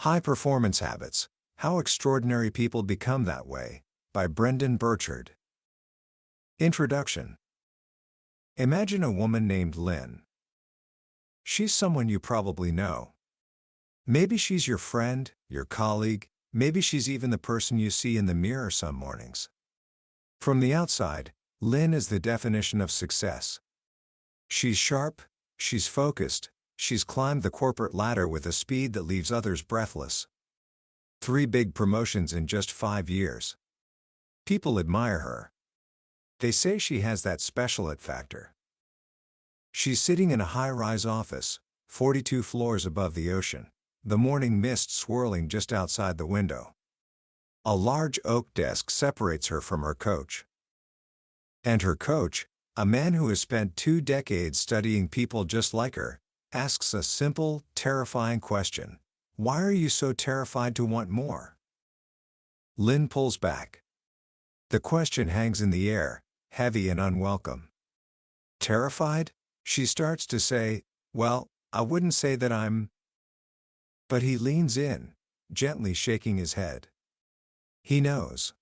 High-Performance Habits: How Extraordinary People Become That Way, by Brendon Burchard. Introduction. Imagine a woman named Lynn. She's someone you probably know. Maybe she's your friend, your colleague, maybe she's even the person you see in the mirror some mornings. From the outside, Lynn is the definition of success. She's sharp, she's focused, she's climbed the corporate ladder with a speed that leaves others breathless. 3 big promotions in just 5 years. People admire her. They say she has that special it factor. She's sitting in a high-rise office, 42 floors above the ocean, the morning mist swirling just outside the window. A large oak desk separates her from her coach. And her coach, a man who has spent 2 decades studying people just like her, asks a simple, terrifying question. Why are you so terrified to want more? Lynn pulls back. The question hangs in the air, heavy and unwelcome. Terrified? She starts to say, well, I wouldn't say that I'm... But he leans in, gently shaking his head. He knows.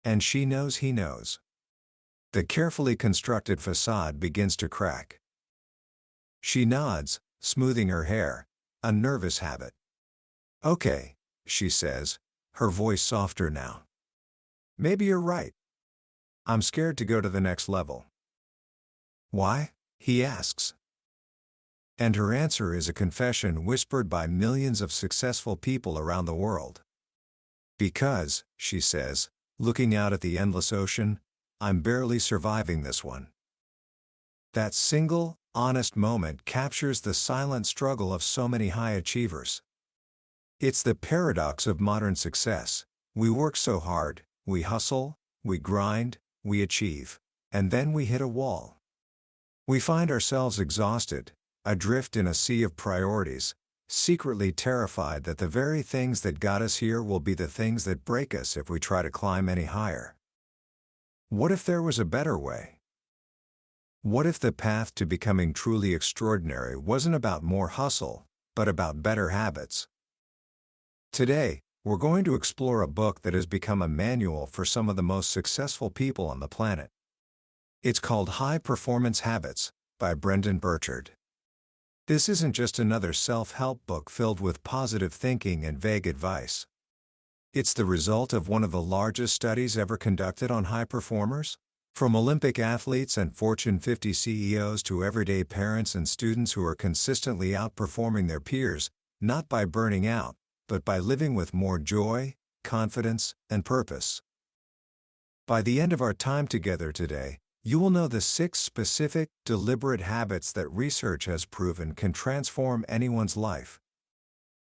And she knows he knows. The carefully constructed facade begins to crack. She nods, smoothing her hair, a nervous habit. Okay, she says, her voice softer now. Maybe you're right. I'm scared to go to the next level. Why? He asks. And her answer is a confession whispered by millions of successful people around the world. Because, she says, looking out at the endless ocean, I'm barely surviving this one. That single, honest moment captures the silent struggle of so many high achievers. It's the paradox of modern success. We work so hard, we hustle, we grind, we achieve, and then we hit a wall. We find ourselves exhausted, adrift in a sea of priorities, secretly terrified that the very things that got us here will be the things that break us if we try to climb any higher. What if there was a better way? What if the path to becoming truly extraordinary wasn't about more hustle, but about better habits? Today, we're going to explore a book that has become a manual for some of the most successful people on the planet. It's called High-Performance Habits, by Brendon Burchard. This isn't just another self-help book filled with positive thinking and vague advice. It's the result of one of the largest studies ever conducted on high performers. From Olympic athletes and Fortune 50 CEOs to everyday parents and students who are consistently outperforming their peers, not by burning out, but by living with more joy, confidence, and purpose. By the end of our time together today, you will know the 6 specific, deliberate habits that research has proven can transform anyone's life.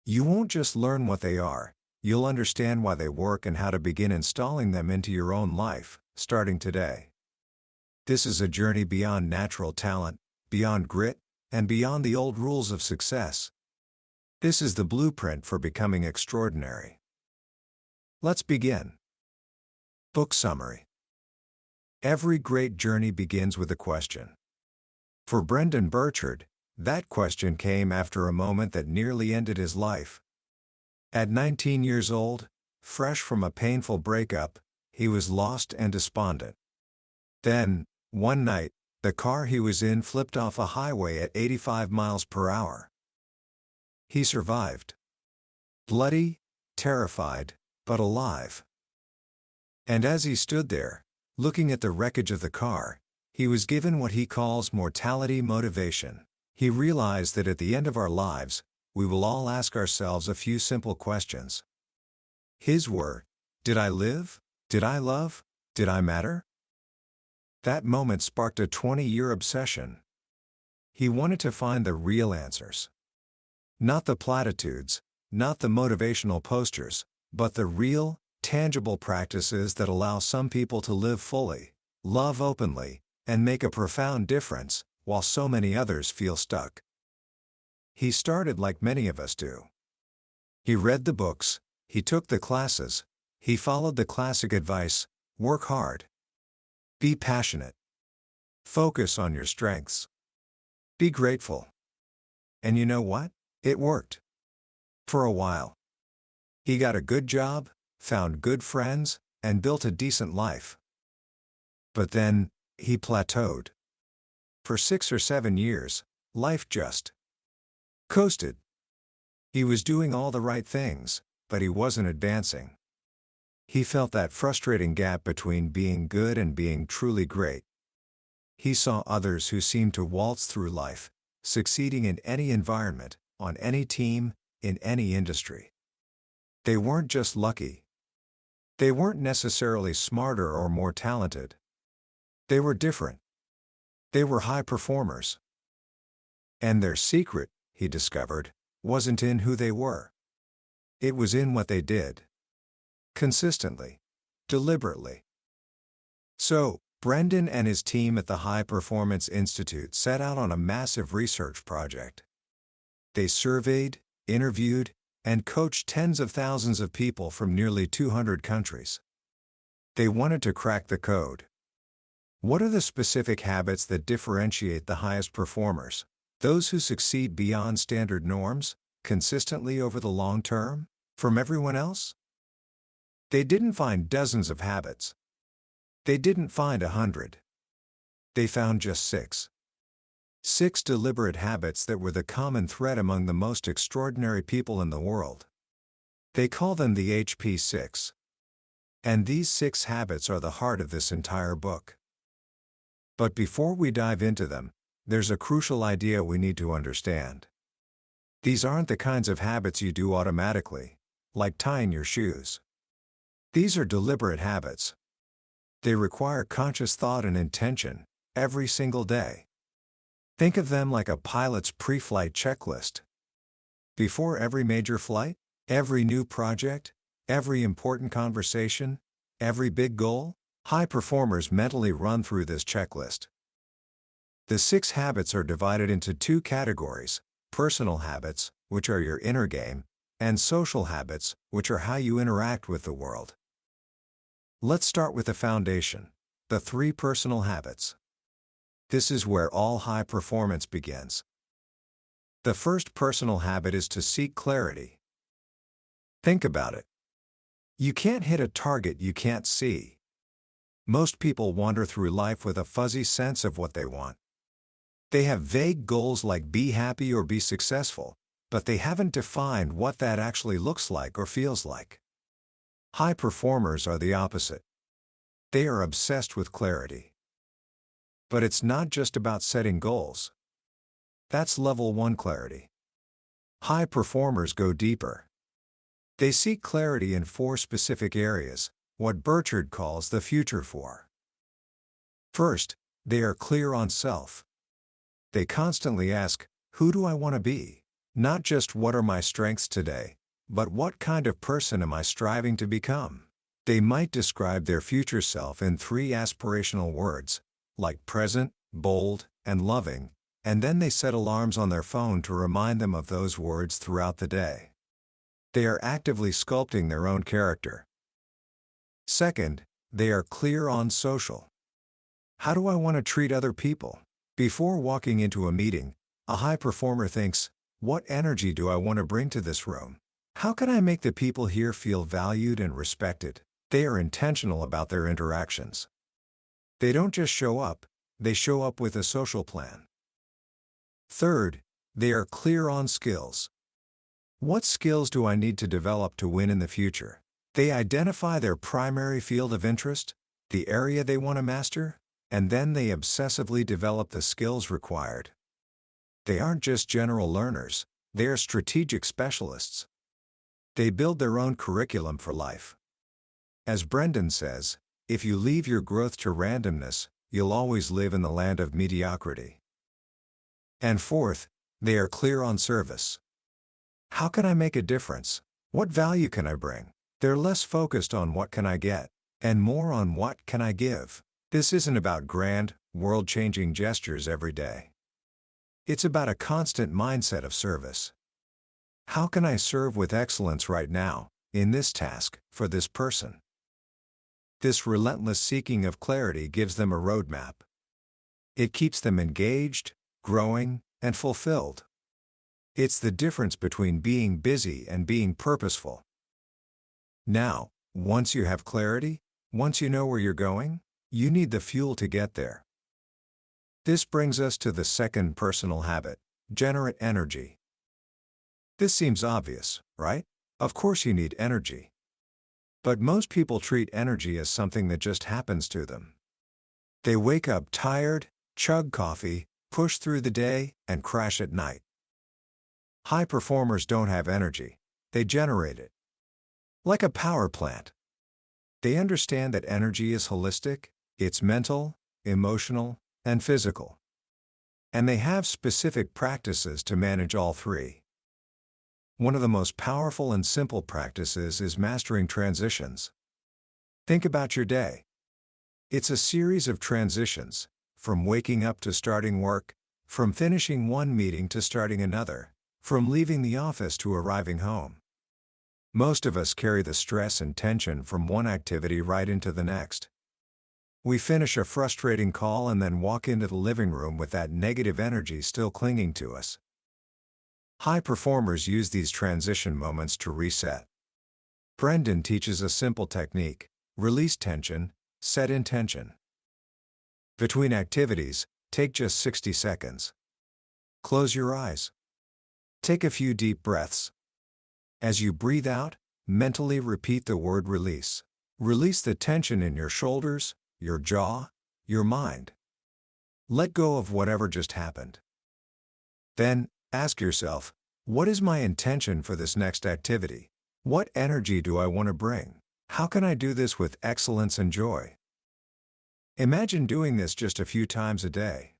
You won't just learn what they are, you'll understand why they work and how to begin installing them into your own life, starting today. This is a journey beyond natural talent, beyond grit, and beyond the old rules of success. This is the blueprint for becoming extraordinary. Let's begin. Book summary. Every great journey begins with a question. For Brendon Burchard, that question came after a moment that nearly ended his life. At 19 years old, fresh from a painful breakup, he was lost and despondent. Then, one night, the car he was in flipped off a highway at 85 miles per hour. He survived. Bloody, terrified, but alive. And as he stood there, looking at the wreckage of the car, he was given what he calls mortality motivation. He realized that at the end of our lives, we will all ask ourselves a few simple questions. His were, did I live? Did I love? Did I matter? That moment sparked a 20-year obsession. He wanted to find the real answers. Not the platitudes, not the motivational posters, but the real, tangible practices that allow some people to live fully, love openly, and make a profound difference, while so many others feel stuck. He started like many of us do. He read the books, he took the classes, he followed the classic advice, work hard. Be passionate. Focus on your strengths. Be grateful. And you know what? It worked. For a while, He got a good job, found good friends, and built a decent life. But then, he plateaued. For 6 or 7 years, life just coasted. He was doing all the right things, but he wasn't advancing. He felt that frustrating gap between being good and being truly great. He saw others who seemed to waltz through life, succeeding in any environment, on any team, in any industry. They weren't just lucky. They weren't necessarily smarter or more talented. They were different. They were high performers. And their secret, he discovered, wasn't in who they were. It was in what they did. Consistently. Deliberately. So, Brendon and his team at the High Performance Institute set out on a massive research project. They surveyed, interviewed, and coached tens of thousands of people from nearly 200 countries. They wanted to crack the code. What are the specific habits that differentiate the highest performers? Those who succeed beyond standard norms, consistently over the long term, from everyone else? They didn't find dozens of habits. They didn't find 100. They found just 6. 6 deliberate habits that were the common thread among the most extraordinary people in the world. They call them the HP6. And these 6 habits are the heart of this entire book. But before we dive into them, there's a crucial idea we need to understand. These aren't the kinds of habits you do automatically, like tying your shoes. These are deliberate habits. They require conscious thought and intention, every single day. Think of them like a pilot's pre-flight checklist. Before every major flight, every new project, every important conversation, every big goal, high performers mentally run through this checklist. The 6 habits are divided into 2 categories: personal habits, which are your inner game, and social habits, which are how you interact with the world. Let's start with the foundation, the 3 personal habits. This is where all high performance begins. The first personal habit is to seek clarity. Think about it. You can't hit a target you can't see. Most people wander through life with a fuzzy sense of what they want. They have vague goals like be happy or be successful, but they haven't defined what that actually looks like or feels like. High performers are the opposite. They are obsessed with clarity. But it's not just about setting goals. That's level 1 clarity. High performers go deeper. They seek clarity in 4 specific areas, what Burchard calls the future 4. First, they are clear on self. They constantly ask, who do I want to be? Not just what are my strengths today, but what kind of person am I striving to become? They might describe their future self in 3 aspirational words, like present, bold, and loving, and then they set alarms on their phone to remind them of those words throughout the day. They are actively sculpting their own character. Second, they are clear on social. How do I want to treat other people? Before walking into a meeting, a high performer thinks, what energy do I want to bring to this room? How can I make the people here feel valued and respected? They are intentional about their interactions. They don't just show up, they show up with a social plan. Third, they are clear on skills. What skills do I need to develop to win in the future? They identify their primary field of interest, the area they want to master, and then they obsessively develop the skills required. They aren't just general learners, they are strategic specialists. They build their own curriculum for life. As Brendon says, if you leave your growth to randomness, you'll always live in the land of mediocrity. And fourth, they are clear on service. How can I make a difference? What value can I bring? They're less focused on what can I get, and more on what can I give. This isn't about grand, world-changing gestures every day. It's about a constant mindset of service. How can I serve with excellence right now, in this task, for this person? This relentless seeking of clarity gives them a roadmap. It keeps them engaged, growing, and fulfilled. It's the difference between being busy and being purposeful. Now, once you have clarity, once you know where you're going, you need the fuel to get there. This brings us to the second personal habit: generate energy. This seems obvious, right? Of course you need energy. But most people treat energy as something that just happens to them. They wake up tired, chug coffee, push through the day, and crash at night. High performers don't have energy. They generate it. Like a power plant. They understand that energy is holistic, it's mental, emotional, and physical. And they have specific practices to manage all three. One of the most powerful and simple practices is mastering transitions. Think about your day. It's a series of transitions, from waking up to starting work, from finishing one meeting to starting another, from leaving the office to arriving home. Most of us carry the stress and tension from one activity right into the next. We finish a frustrating call and then walk into the living room with that negative energy still clinging to us. High performers use these transition moments to reset. Brendon teaches a simple technique: release tension, set intention. Between activities, take just 60 seconds. Close your eyes. Take a few deep breaths. As you breathe out, mentally repeat the word release. Release the tension in your shoulders, your jaw, your mind. Let go of whatever just happened. Then, ask yourself, what is my intention for this next activity? What energy do I want to bring? How can I do this with excellence and joy? Imagine doing this just a few times a day.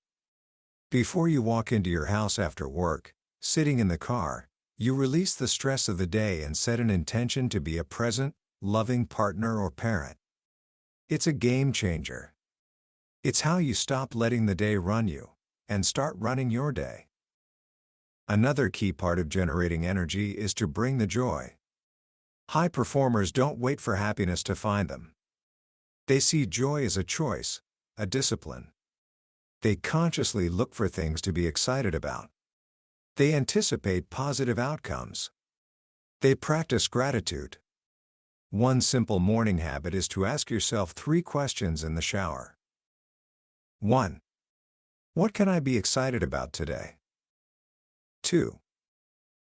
Before you walk into your house after work, sitting in the car, you release the stress of the day and set an intention to be a present, loving partner or parent. It's a game changer. It's how you stop letting the day run you and start running your day. Another key part of generating energy is to bring the joy. High performers don't wait for happiness to find them. They see joy as a choice, a discipline. They consciously look for things to be excited about. They anticipate positive outcomes. They practice gratitude. One simple morning habit is to ask yourself 3 questions in the shower. 1. What can I be excited about today? 2.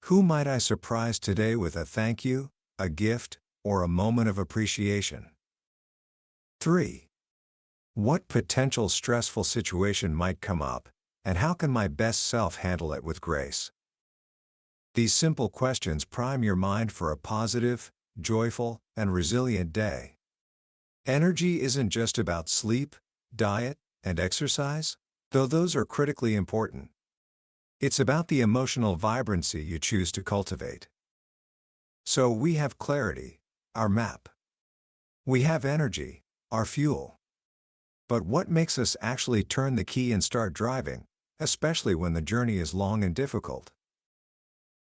Who might I surprise today with a thank you, a gift, or a moment of appreciation? 3. What potential stressful situation might come up, and how can my best self handle it with grace? These simple questions prime your mind for a positive, joyful, and resilient day. Energy isn't just about sleep, diet, and exercise, though those are critically important. It's about the emotional vibrancy you choose to cultivate. So we have clarity, our map. We have energy, our fuel. But what makes us actually turn the key and start driving, especially when the journey is long and difficult?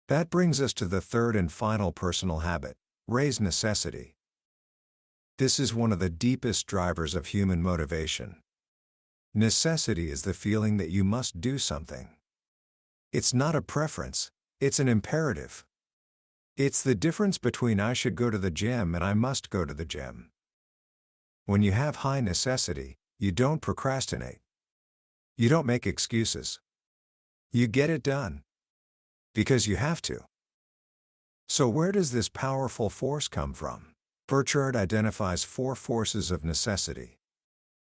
That brings us to the third and final personal habit: raise necessity. This is one of the deepest drivers of human motivation. Necessity is the feeling that you must do something. It's not a preference, it's an imperative. It's the difference between I should go to the gym and I must go to the gym. When you have high necessity, you don't procrastinate. You don't make excuses. You get it done. Because you have to. So where does this powerful force come from? Burchard identifies 4 forces of necessity.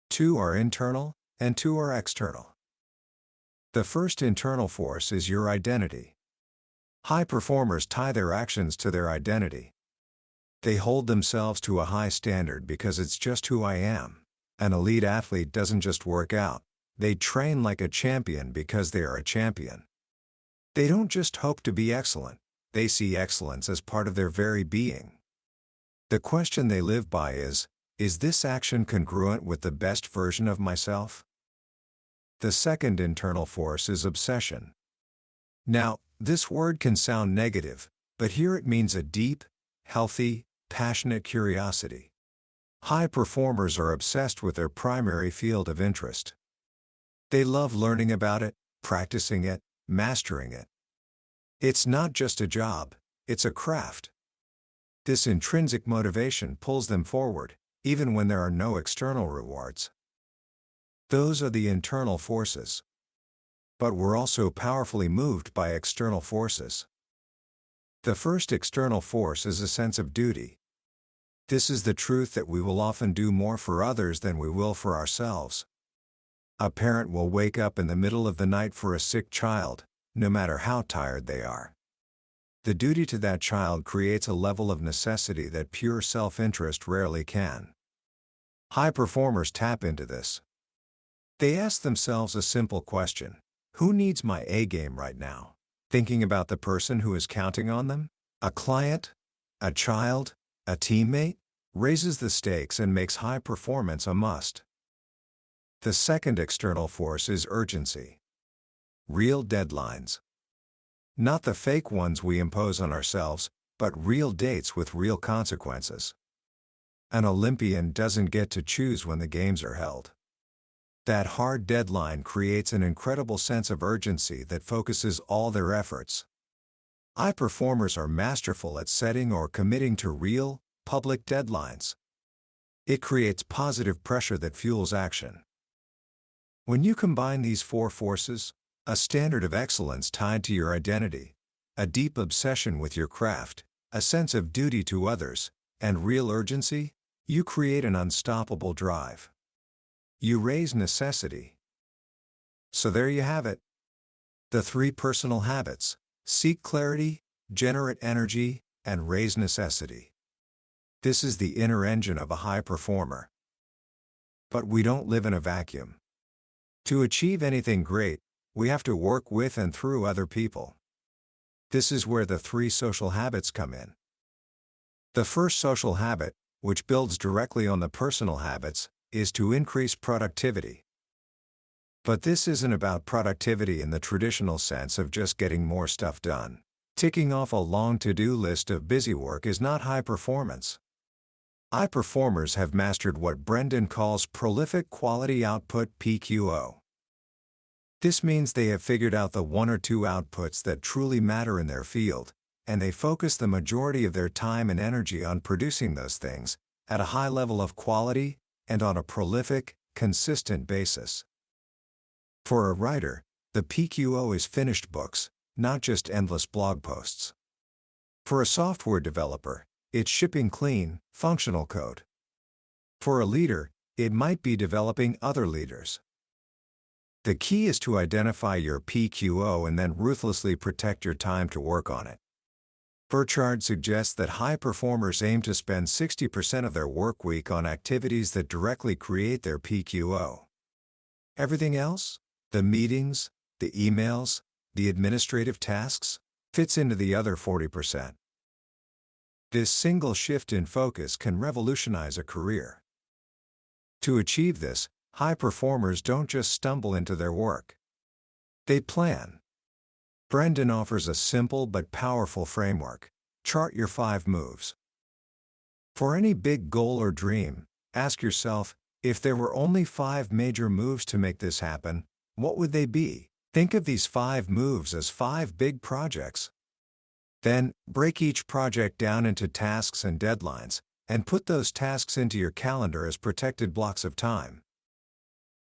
2 are internal, and 2 are external. The first internal force is your identity. High performers tie their actions to their identity. They hold themselves to a high standard because it's just who I am. An elite athlete doesn't just work out, they train like a champion because they are a champion. They don't just hope to be excellent, they see excellence as part of their very being. The question they live by is this action congruent with the best version of myself? The second internal force is obsession. Now, this word can sound negative, but here it means a deep, healthy, passionate curiosity. High performers are obsessed with their primary field of interest. They love learning about it, practicing it, mastering it. It's not just a job, it's a craft. This intrinsic motivation pulls them forward, even when there are no external rewards. Those are the internal forces. But we're also powerfully moved by external forces. The first external force is a sense of duty. This is the truth that we will often do more for others than we will for ourselves. A parent will wake up in the middle of the night for a sick child, no matter how tired they are. The duty to that child creates a level of necessity that pure self-interest rarely can. High performers tap into this. They ask themselves a simple question: who needs my A game right now? Thinking about the person who is counting on them, a client, a child, a teammate, raises the stakes and makes high performance a must. The second external force is urgency. Real deadlines. Not the fake ones we impose on ourselves, but real dates with real consequences. An Olympian doesn't get to choose when the games are held. That hard deadline creates an incredible sense of urgency that focuses all their efforts. High performers are masterful at setting or committing to real, public deadlines. It creates positive pressure that fuels action. When you combine these four forces, a standard of excellence tied to your identity, a deep obsession with your craft, a sense of duty to others, and real urgency, you create an unstoppable drive. You raise necessity. So there you have it. The three personal habits: seek clarity, generate energy, and raise necessity. This is the inner engine of a high performer. But we don't live in a vacuum. To achieve anything great, we have to work with and through other people. This is where the three social habits come in. The first social habit, which builds directly on the personal habits, is to increase productivity. But this isn't about productivity in the traditional sense of just getting more stuff done. Ticking off a long to-do list of busy work is not high performance. High performers have mastered what Brendon calls prolific quality output (PQO). This means they have figured out the one or two outputs that truly matter in their field, and they focus the majority of their time and energy on producing those things, at a high level of quality, and on a prolific, consistent basis. For a writer, the PQO is finished books, not just endless blog posts. For a software developer, it's shipping clean, functional code. For a leader, it might be developing other leaders. The key is to identify your PQO and then ruthlessly protect your time to work on it. Burchard suggests that high performers aim to spend 60% of their work week on activities that directly create their PQO. Everything else, the meetings, the emails, the administrative tasks, fits into the other 40%. This single shift in focus can revolutionize a career. To achieve this, high performers don't just stumble into their work. They plan. Brendon offers a simple but powerful framework. Chart your 5 moves. For any big goal or dream, ask yourself, if there were only 5 major moves to make this happen, what would they be? Think of these 5 moves as 5 big projects. Then, break each project down into tasks and deadlines, and put those tasks into your calendar as protected blocks of time.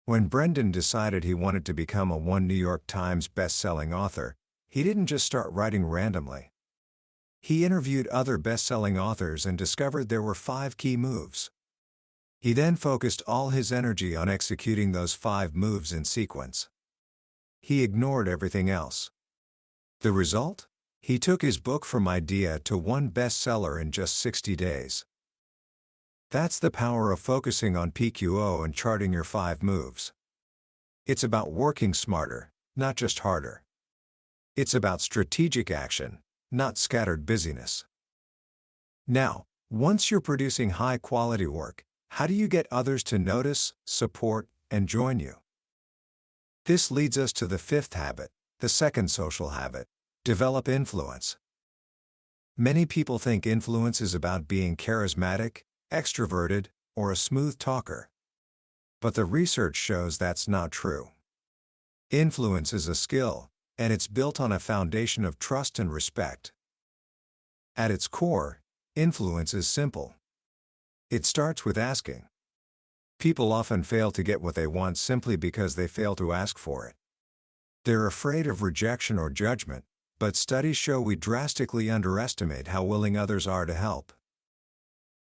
When Brendon decided he wanted to become a New York Times best-selling author, he didn't just start writing randomly. He interviewed other best-selling authors and discovered there were 5 key moves. He then focused all his energy on executing those 5 moves in sequence. He ignored everything else. The result? He took his book from idea to 1 bestseller in just 60 days. That's the power of focusing on PQO and charting your 5 moves. It's about working smarter, not just harder. It's about strategic action, not scattered busyness. Now, once you're producing high-quality work, how do you get others to notice, support, and join you? This leads us to the 5th habit, the second social habit: develop influence. Many people think influence is about being charismatic, extroverted, or a smooth talker. But the research shows that's not true. Influence is a skill, and it's built on a foundation of trust and respect. At its core, Influence is simple. It starts with asking. People often fail to get what they want simply because they fail to ask for it. They're afraid of rejection or judgment, but studies show we drastically underestimate how willing others are to help.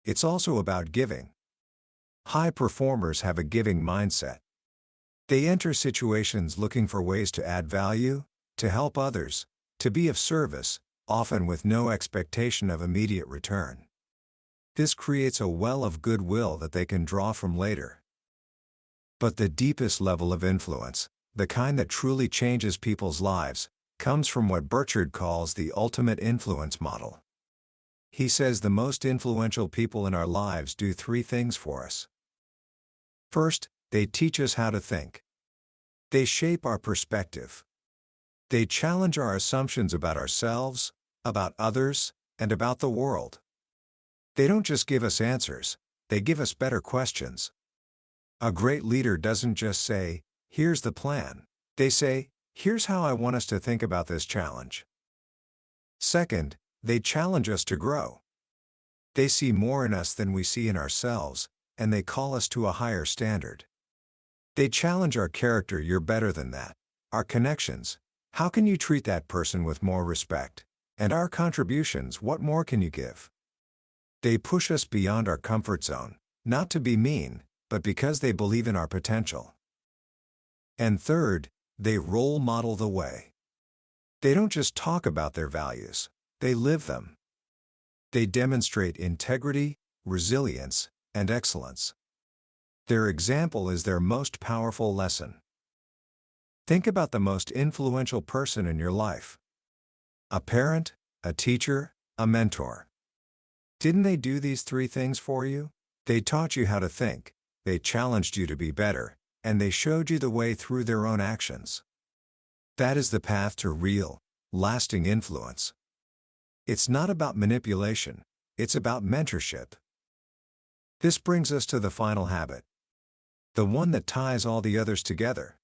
It's also about giving. High performers have a giving mindset. They enter situations looking for ways to add value, to help others, to be of service, often with no expectation of immediate return. This creates a well of goodwill that they can draw from later. But the deepest level of influence, the kind that truly changes people's lives, comes from what Burchard calls the ultimate influence model. He says the most influential people in our lives do three things for us. First, they teach us how to think. They shape our perspective. They challenge our assumptions about ourselves, about others, and about the world. They don't just give us answers, they give us better questions. A great leader doesn't just say, "Here's the plan." They say, "Here's how I want us to think about this challenge." Second, they challenge us to grow. They see more in us than we see in ourselves, and they call us to a higher standard. They challenge our character. "You're better than that." Our connections. "How can you treat that person with more respect?" And our contributions. "What more can you give?" They push us beyond our comfort zone, not to be mean, but because they believe in our potential. And third, they role model the way. They don't just talk about their values, they live them. They demonstrate integrity, resilience, and excellence. Their example is their most powerful lesson. Think about the most influential person in your life. A parent, a teacher, a mentor. Didn't they do these three things for you? They taught you how to think, they challenged you to be better, and they showed you the way through their own actions. That is the path to real, lasting influence. It's not about manipulation, it's about mentorship. This brings us to the final habit. The one that ties all the others together.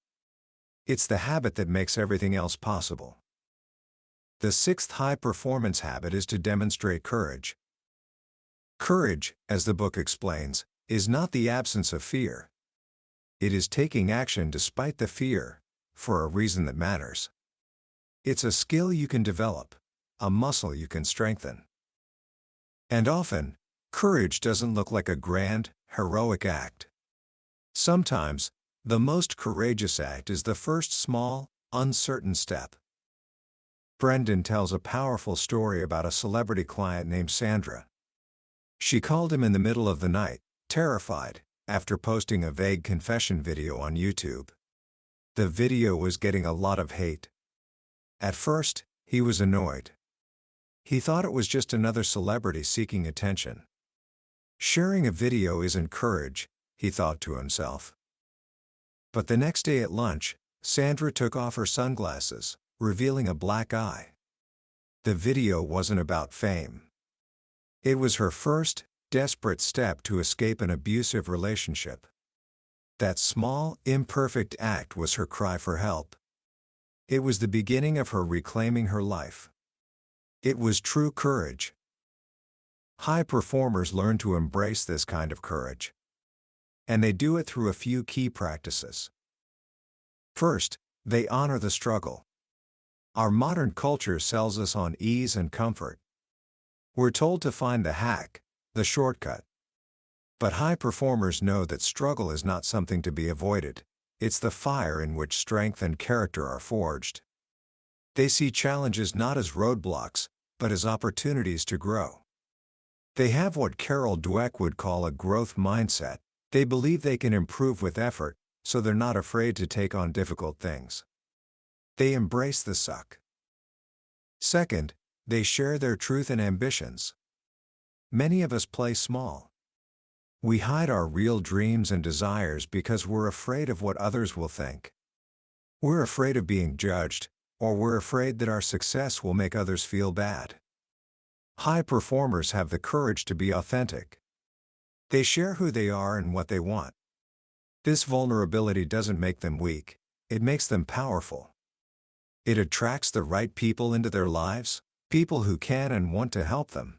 It's the habit that makes everything else possible. The sixth high-performance habit is to demonstrate courage. Courage, as the book explains, is not the absence of fear. It is taking action despite the fear, for a reason that matters. It's a skill you can develop, a muscle you can strengthen. And often, courage doesn't look like a grand, heroic act. Sometimes, the most courageous act is the first small, uncertain step. Brendon tells a powerful story about a celebrity client named Sandra. She called him in the middle of the night, terrified, after posting a vague confession video on YouTube. The video was getting a lot of hate. At first, he was annoyed. He thought it was just another celebrity seeking attention. Sharing a video isn't courage, he thought to himself. But the next day at lunch, Sandra took off her sunglasses, revealing a black eye. The video wasn't about fame. It was her first, desperate step to escape an abusive relationship. That small, imperfect act was her cry for help. It was the beginning of her reclaiming her life. It was true courage. High performers learn to embrace this kind of courage. And they do it through a few key practices. First, they honor the struggle. Our modern culture sells us on ease and comfort. We're told to find the hack, the shortcut. But high performers know that struggle is not something to be avoided. It's the fire in which strength and character are forged. They see challenges not as roadblocks, but as opportunities to grow. They have what Carol Dweck would call a growth mindset. They believe they can improve with effort, so they're not afraid to take on difficult things. They embrace the suck. Second, they share their truth and ambitions. Many of us play small. We hide our real dreams and desires because we're afraid of what others will think. We're afraid of being judged, or we're afraid that our success will make others feel bad. High performers have the courage to be authentic. They share who they are and what they want. This vulnerability doesn't make them weak, it makes them powerful. It attracts the right people into their lives, people who can and want to help them.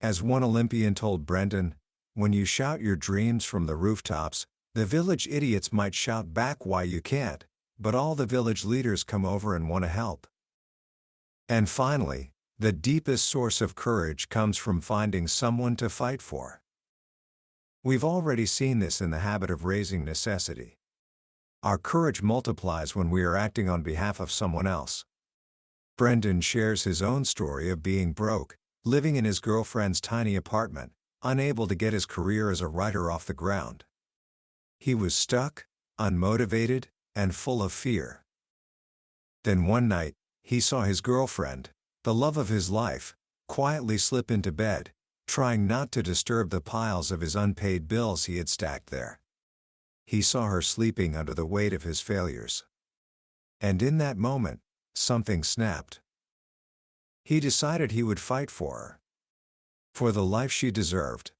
As one Olympian told Brendon, "When you shout your dreams from the rooftops, the village idiots might shout back why you can't, but all the village leaders come over and want to help." And finally, the deepest source of courage comes from finding someone to fight for. We've already seen this in the habit of raising necessity. Our courage multiplies when we are acting on behalf of someone else. Brendon shares his own story of being broke, living in his girlfriend's tiny apartment, unable to get his career as a writer off the ground. He was stuck, unmotivated, and full of fear. Then one night, he saw his girlfriend, the love of his life, quietly slip into bed, trying not to disturb the piles of his unpaid bills he had stacked there. He saw her sleeping under the weight of his failures. And in that moment, something snapped. He decided he would fight for her. For the life she deserved.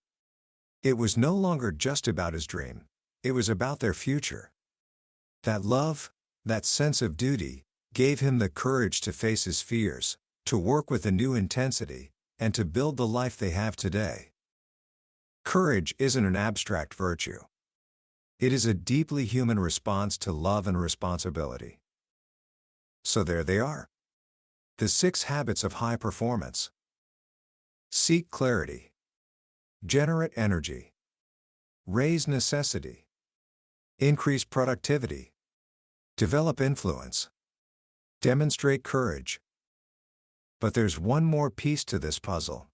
It was no longer just about his dream. It was about their future. That love, that sense of duty, gave him the courage to face his fears, to work with a new intensity, and to build the life they have today. Courage isn't an abstract virtue. It is a deeply human response to love and responsibility. So there they are. The 6 habits of high performance. Seek clarity. Generate energy. Raise necessity. Increase productivity. Develop influence. Demonstrate courage. But there's one more piece to this puzzle.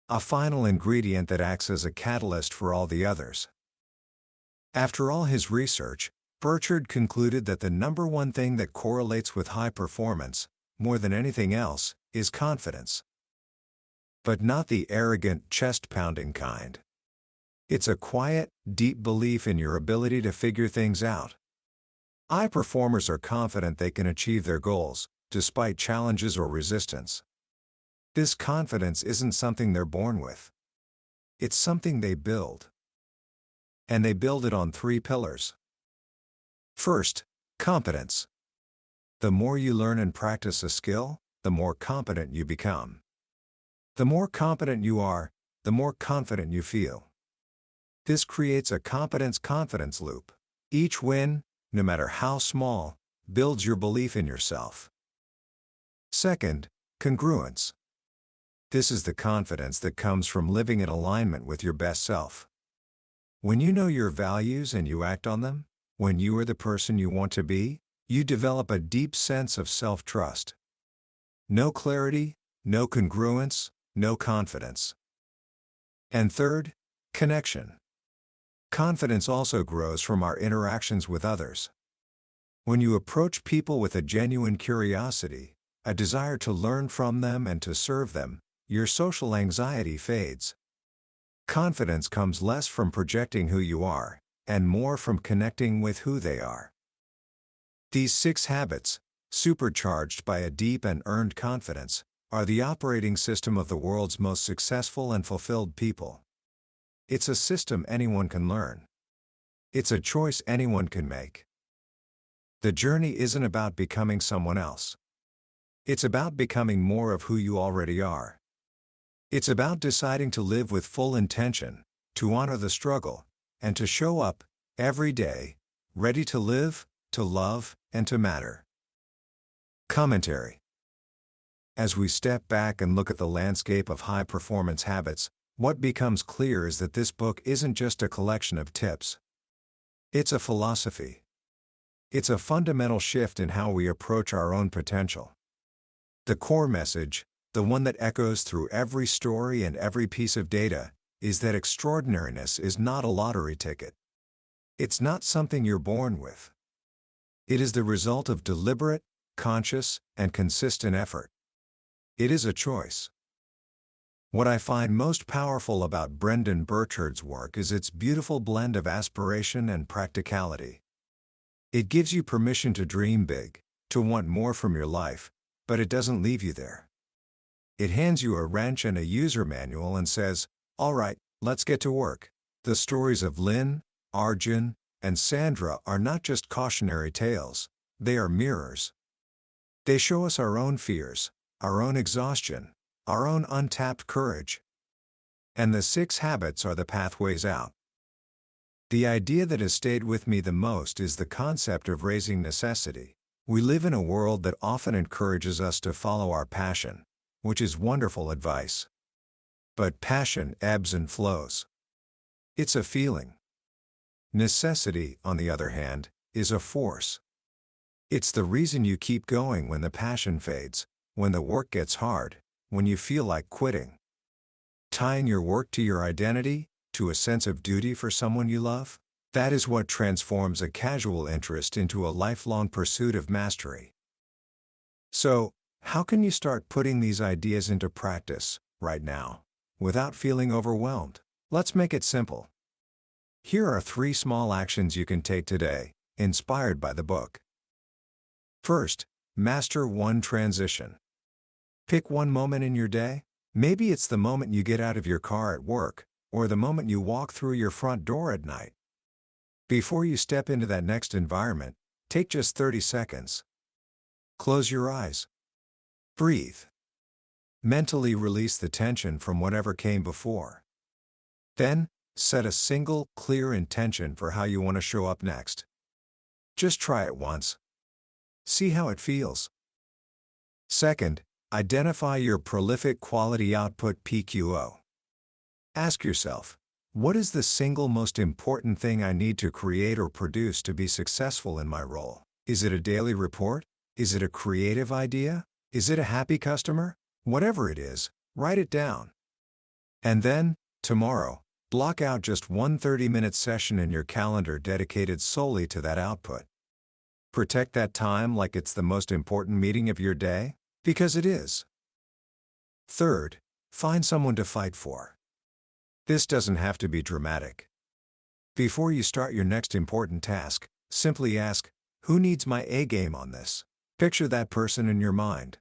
A final ingredient that acts as a catalyst for all the others. After all his research, Burchard concluded that the number one thing that correlates with high performance, more than anything else, is confidence. But not the arrogant, chest-pounding kind. It's a quiet, deep belief in your ability to figure things out. High performers are confident they can achieve their goals, despite challenges or resistance. This confidence isn't something they're born with. It's something they build. And they build it on 3 pillars. First, competence. The more you learn and practice a skill, the more competent you become. The more competent you are, the more confident you feel. This creates a competence-confidence loop. Each win, no matter how small, builds your belief in yourself. Second, congruence. This is the confidence that comes from living in alignment with your best self. When you know your values and you act on them, when you are the person you want to be, you develop a deep sense of self-trust. No clarity, no congruence, no confidence. And third, connection. Confidence also grows from our interactions with others. When you approach people with a genuine curiosity, a desire to learn from them and to serve them, your social anxiety fades. Confidence comes less from projecting who you are, and more from connecting with who they are. These 6 habits, supercharged by a deep and earned confidence, are the operating system of the world's most successful and fulfilled people. It's a system anyone can learn. It's a choice anyone can make. The journey isn't about becoming someone else. It's about becoming more of who you already are. It's about deciding to live with full intention, to honor the struggle, and to show up, every day, ready to live, to love, and to matter. Commentary. As we step back and look at the landscape of high-performance habits, what becomes clear is that this book isn't just a collection of tips. It's a philosophy. It's a fundamental shift in how we approach our own potential. The core message, the one that echoes through every story and every piece of data, is that extraordinariness is not a lottery ticket. It's not something you're born with. It is the result of deliberate, conscious, and consistent effort. It is a choice. What I find most powerful about Brendon Burchard's work is its beautiful blend of aspiration and practicality. It gives you permission to dream big, to want more from your life, but it doesn't leave you there. It hands you a wrench and a user manual and says, "All right, let's get to work." The stories of Lynn, Arjun, and Sandra are not just cautionary tales, they are mirrors. They show us our own fears, our own exhaustion, our own untapped courage. And the 6 habits are the pathways out. The idea that has stayed with me the most is the concept of raising necessity. We live in a world that often encourages us to follow our passion, which is wonderful advice. But passion ebbs and flows. It's a feeling. Necessity, on the other hand, is a force. It's the reason you keep going when the passion fades, when the work gets hard, when you feel like quitting. Tying your work to your identity, to a sense of duty for someone you love, that is what transforms a casual interest into a lifelong pursuit of mastery. So, how can you start putting these ideas into practice, right now, without feeling overwhelmed? Let's make it simple. Here are 3 small actions you can take today, inspired by the book. First, master one transition. Pick one moment in your day. Maybe it's the moment you get out of your car at work, or the moment you walk through your front door at night. Before you step into that next environment, take just 30 seconds. Close your eyes. Breathe. Mentally release the tension from whatever came before. Then, set a single, clear intention for how you want to show up next. Just try it once. See how it feels. Second, identify your prolific quality output PQO. Ask yourself, what is the single most important thing I need to create or produce to be successful in my role? Is it a daily report? Is it a creative idea? Is it a happy customer? Whatever it is, write it down. And then, tomorrow, block out just one 30-minute session in your calendar dedicated solely to that output. Protect that time like it's the most important meeting of your day, because it is. Third, find someone to fight for. This doesn't have to be dramatic. Before you start your next important task, simply ask, who needs my A game on this? Picture that person in your mind.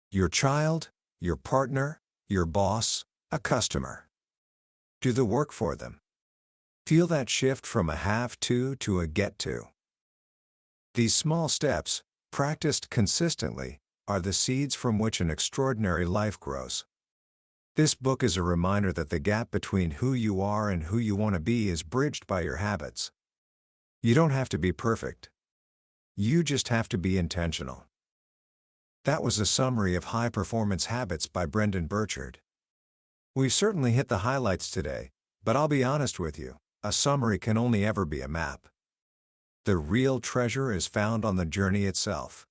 Your child, your partner, your boss, a customer. Do the work for them. Feel that shift from a have to a get to. These small steps, practiced consistently, are the seeds from which an extraordinary life grows. This book is a reminder that the gap between who you are and who you want to be is bridged by your habits. You don't have to be perfect. You just have to be intentional. That was a summary of High Performance Habits by Brendon Burchard. We've certainly hit the highlights today, but I'll be honest with you, a summary can only ever be a map. The real treasure is found on the journey itself.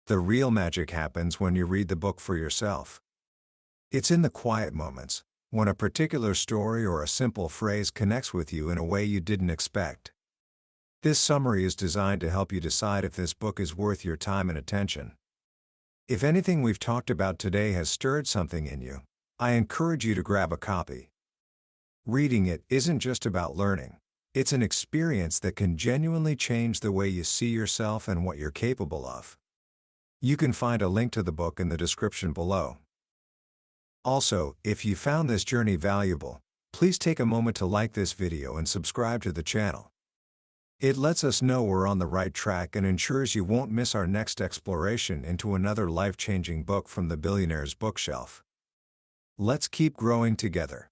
The real magic happens when you read the book for yourself. It's in the quiet moments, when a particular story or a simple phrase connects with you in a way you didn't expect. This summary is designed to help you decide if this book is worth your time and attention. If anything we've talked about today has stirred something in you, I encourage you to grab a copy. Reading it isn't just about learning. It's an experience that can genuinely change the way you see yourself and what you're capable of. You can find a link to the book in the description below. Also, if you found this journey valuable, please take a moment to like this video and subscribe to the channel. It lets us know we're on the right track and ensures you won't miss our next exploration into another life-changing book from the billionaire's bookshelf. Let's keep growing together.